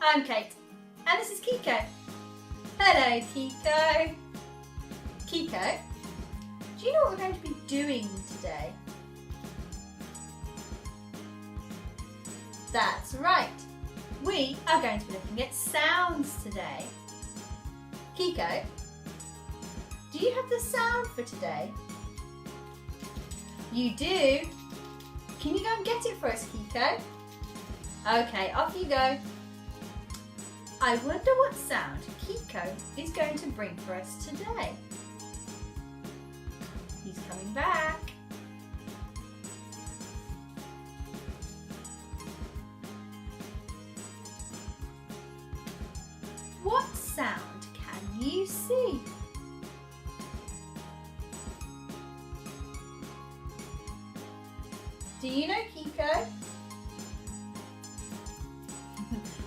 I'm Kate, and this is Kiko. Hello, Kiko. Kiko, do you know what we're going to be doing today? That's right. We are going to be looking at sounds today. Kiko, do you have the sound for today? You do? Can you go and get it for us, Kiko? Okay, off you go. I wonder what sound Kiko is going to bring for us today. He's coming back. What sound can you see? Do you know, Kiko?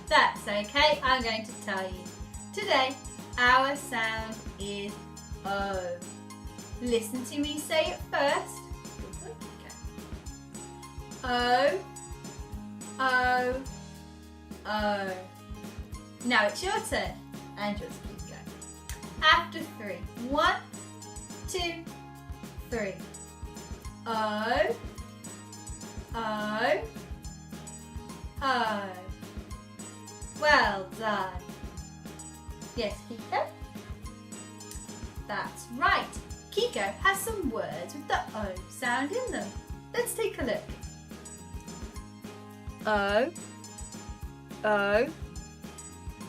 That's okay, I'm going to tell you. Today, our sound is O. Listen to me say it first. O, O, O. Now it's your turn, and yours, Kiko. After 3. 1, 2, 3. O, O, O. Well done. Yes, Kiko? That's right. Kiko has some words with the O sound in them. Let's take a look. O, O,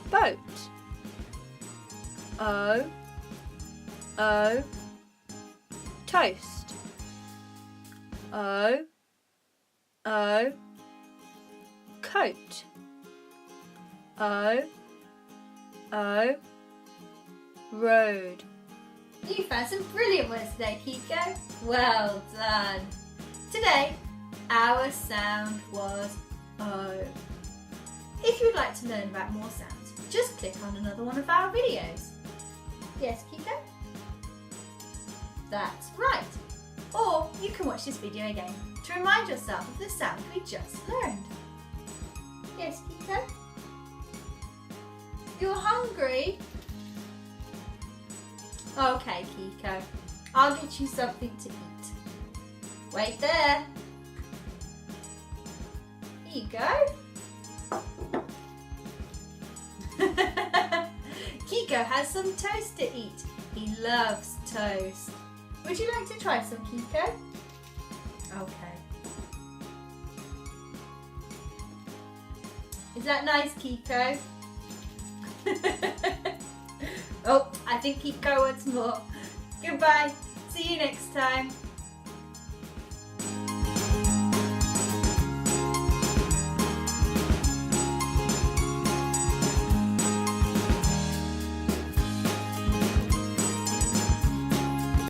boat. O, O, toast. O, O, coat. O, O, road. You found some brilliant words today, Kiko. Well done. Today, our sound was O. If you would like to learn about more sounds, just click on another one of our videos. Yes, Kiko? That's right. Or you can watch this video again to remind yourself of the sound we just learned. Yes, Kiko? You're hungry? Okay, Kiko. I'll get you something to eat. Wait there. Here you go. Kiko has some toast to eat. He loves toast. Would you like to try some, Kiko? Okay. Is that nice, Kiko? Oh, I think Kiko wants more. Goodbye. See you next time.